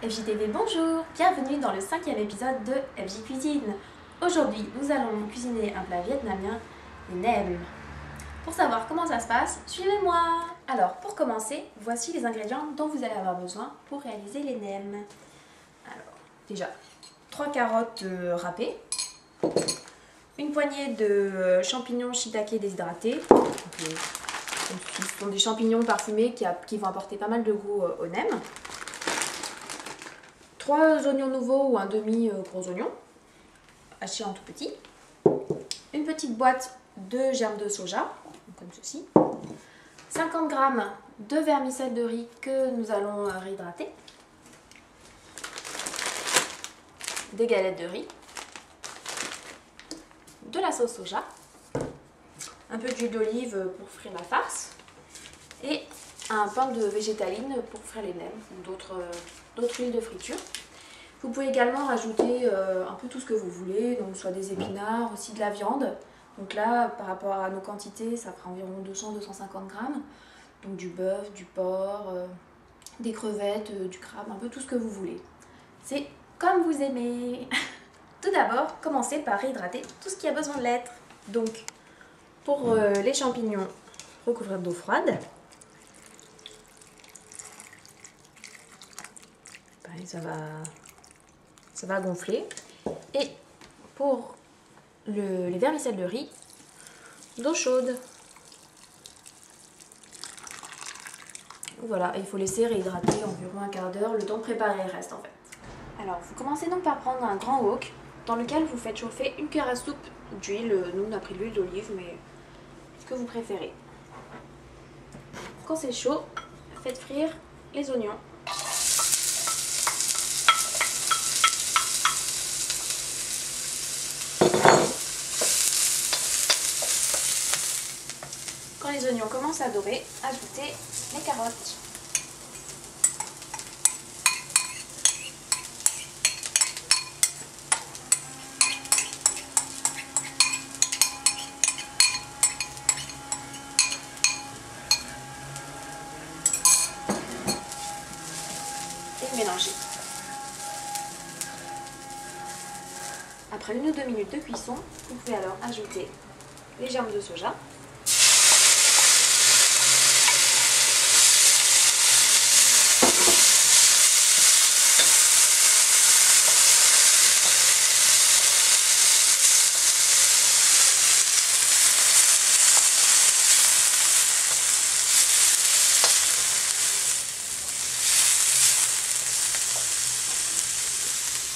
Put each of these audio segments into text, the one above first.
FJTV, bonjour! Bienvenue dans le 5e épisode de FJ Cuisine. Aujourd'hui, nous allons cuisiner un plat vietnamien, les nems. Pour savoir comment ça se passe, suivez-moi! Alors, pour commencer, voici les ingrédients dont vous allez avoir besoin pour réaliser les nems. Alors, déjà, 3 carottes râpées, une poignée de champignons shiitake déshydratés. Ce sont des champignons parfumés qui vont apporter pas mal de goût aux nems. 3 oignons nouveaux ou un demi-gros oignon, hachés en tout petit. Une petite boîte de germes de soja, comme ceci. 50 g de vermicelle de riz que nous allons réhydrater. Des galettes de riz. De la sauce soja. Un peu d'huile d'olive pour frire la farce. Et un pain de végétaline pour frire les nems ou d'autres huiles de friture. Vous pouvez également rajouter un peu tout ce que vous voulez, donc soit des épinards, aussi de la viande. Donc là, par rapport à nos quantités, ça fera environ 200-250 g. Donc du bœuf, du porc, des crevettes, du crabe, un peu tout ce que vous voulez. C'est comme vous aimez. Tout d'abord, commencez par réhydrater tout ce qui a besoin de l'être. Donc, pour les champignons, recouvrir d'eau froide. Ça va gonfler. Et pour les vermicelles de riz, d'eau chaude. Voilà, il faut laisser réhydrater environ un quart d'heure, le temps de préparer le reste en fait. Alors, vous commencez donc par prendre un grand wok dans lequel vous faites chauffer une cuillère à soupe d'huile. Nous, on a pris de l'huile d'olive, mais ce que vous préférez. Quand c'est chaud, faites frire les oignons. Quand les oignons commencent à dorer, ajoutez les carottes. Et mélangez. Après 1 ou 2 minutes de cuisson, vous pouvez alors ajouter les germes de soja.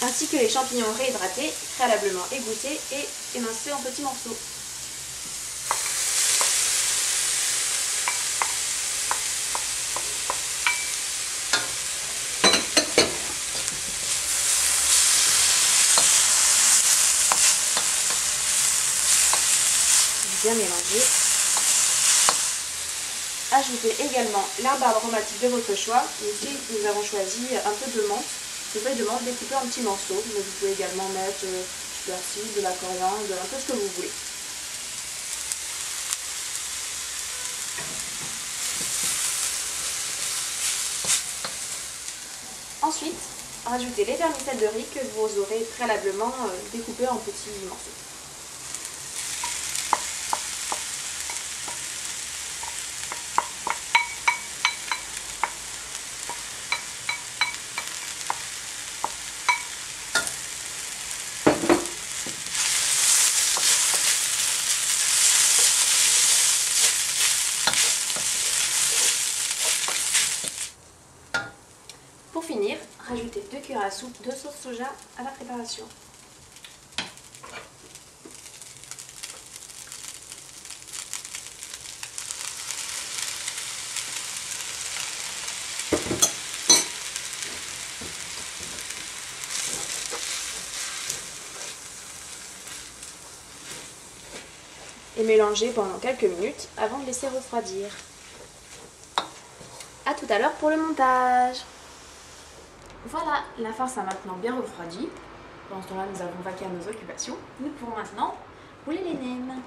Ainsi que les champignons réhydratés, préalablement égouttés et émincés en petits morceaux. Bien mélanger. Ajoutez également l'herbe aromatique de votre choix. Ici, nous avons choisi un peu de menthe. Des feuilles de menthe découpées en petits morceaux, mais vous pouvez également mettre du persil, de la coriandre, un peu ce que vous voulez. Ensuite, rajoutez les vermicelles de riz que vous aurez préalablement découpées en petits morceaux. Pour finir, rajoutez 2 cuillères à soupe de sauce soja à la préparation. Et mélangez pendant quelques minutes avant de laisser refroidir. A tout à l'heure pour le montage. Voilà, la farce a maintenant bien refroidi. Pendant ce temps-là, nous avons vaqué à nos occupations. Nous pouvons maintenant rouler les nems.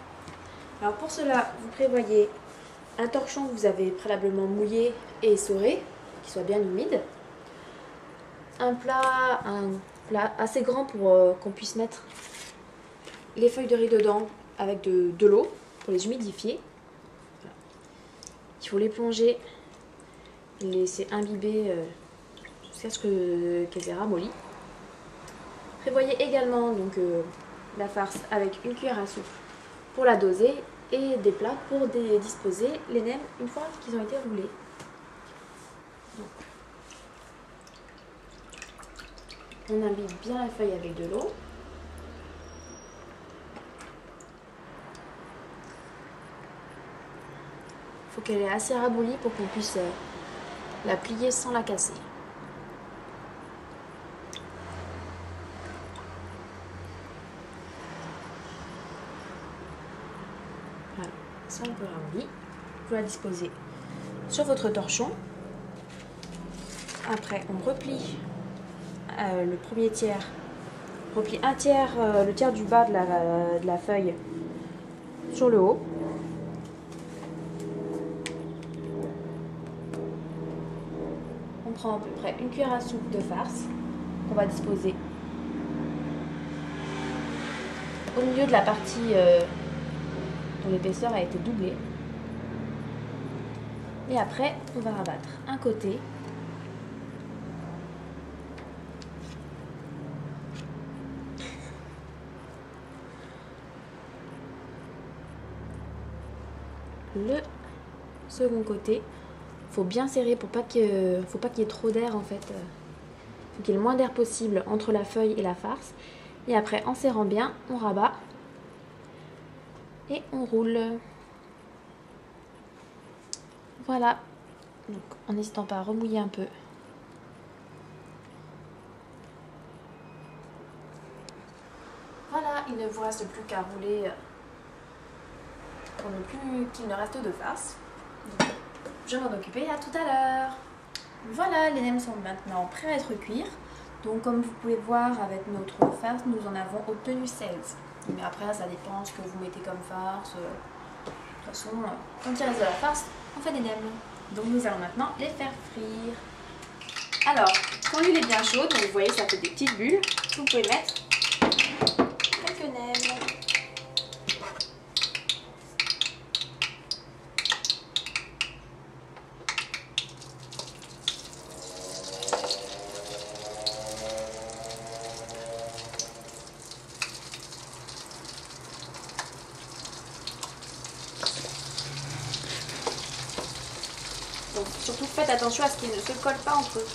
Alors pour cela, vous prévoyez un torchon que vous avez préalablement mouillé et essoré, qui soit bien humide. un plat assez grand pour qu'on puisse mettre les feuilles de riz dedans avec de l'eau pour les humidifier. Voilà. Il faut les plonger, les laisser imbiber jusqu'à ce qu'elles aient ramolli. Prévoyez également donc, la farce avec une cuillère à soupe pour la doser et des plats pour disposer les nems une fois qu'ils ont été roulés. Donc, on imbibe bien la feuille avec de l'eau. Il faut qu'elle ait assez ramolli pour qu'on puisse la plier sans la casser. Voilà, c'est un peu ramolli. Vous la disposez sur votre torchon. Après, on replie le premier tiers, replie un tiers, le tiers du bas de la feuille sur le haut. On prend à peu près une cuillère à soupe de farce qu'on va disposer au milieu de la partie dont l'épaisseur a été doublée. Et après, on va rabattre un côté. Le second côté, faut bien serrer pour pas faut pas qu'il y ait trop d'air en fait. Faut qu'il y ait le moins d'air possible entre la feuille et la farce. Et après, en serrant bien, on rabat et on roule. Voilà. Donc, en n'hésitant pas à remouiller un peu. Voilà, il ne vous reste plus qu'à rouler pour ne plus qu'il ne reste de farce. Donc, je vais m'en occuper à tout à l'heure. Voilà, les nems sont maintenant prêts à être cuits. Donc comme vous pouvez voir avec notre farce, nous en avons obtenu 16. Mais après, ça dépend ce que vous mettez comme farce. De toute façon, quand il reste de la farce, on fait des nems. Donc nous allons maintenant les faire frire. Alors, quand l'huile est bien chaude, donc vous voyez ça fait des petites bulles, vous pouvez mettre quelques nems. Donc surtout faites attention à ce qu'ils ne se collent pas entre eux.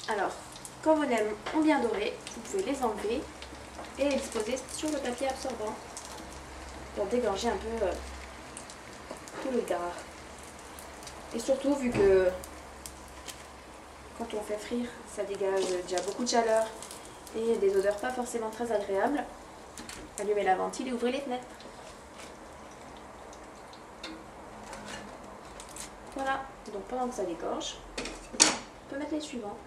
Voilà. Alors, quand vos nems ont bien doré, vous pouvez les enlever et les disposer sur le papier absorbant pour dégorger un peu tout le gras. Et surtout, vu que quand on fait frire, ça dégage déjà beaucoup de chaleur et des odeurs pas forcément très agréables, allumez la ventile et ouvrez les fenêtres. Voilà, donc pendant que ça dégorge, on peut mettre les suivants.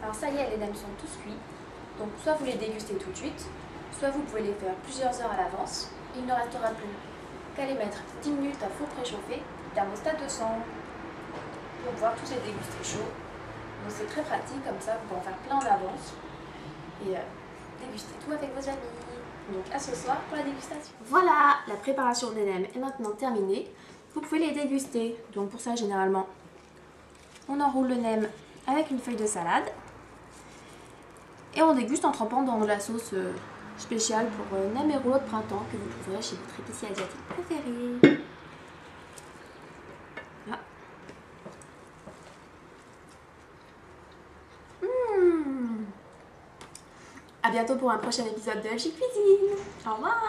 Alors ça y est, les nems sont tous cuits. Donc soit vous les dégustez tout de suite, soit vous pouvez les faire plusieurs heures à l'avance. Il ne restera plus qu'à les mettre 10 minutes à four préchauffé, thermostat 200, pour pouvoir tous les déguster chauds. Donc c'est très pratique, comme ça vous pouvez en faire plein en avance et déguster tout avec vos amis. Donc à ce soir pour la dégustation. Voilà, la préparation des nems est maintenant terminée. Vous pouvez les déguster. Donc pour ça généralement on enroule le nem avec une feuille de salade. Et on déguste en trempant dans de la sauce spéciale pour nems et rouleaux de printemps que vous trouverez chez votre épicier asiatique préféré. Ah. À bientôt pour un prochain épisode de FG Cuisine. Au revoir.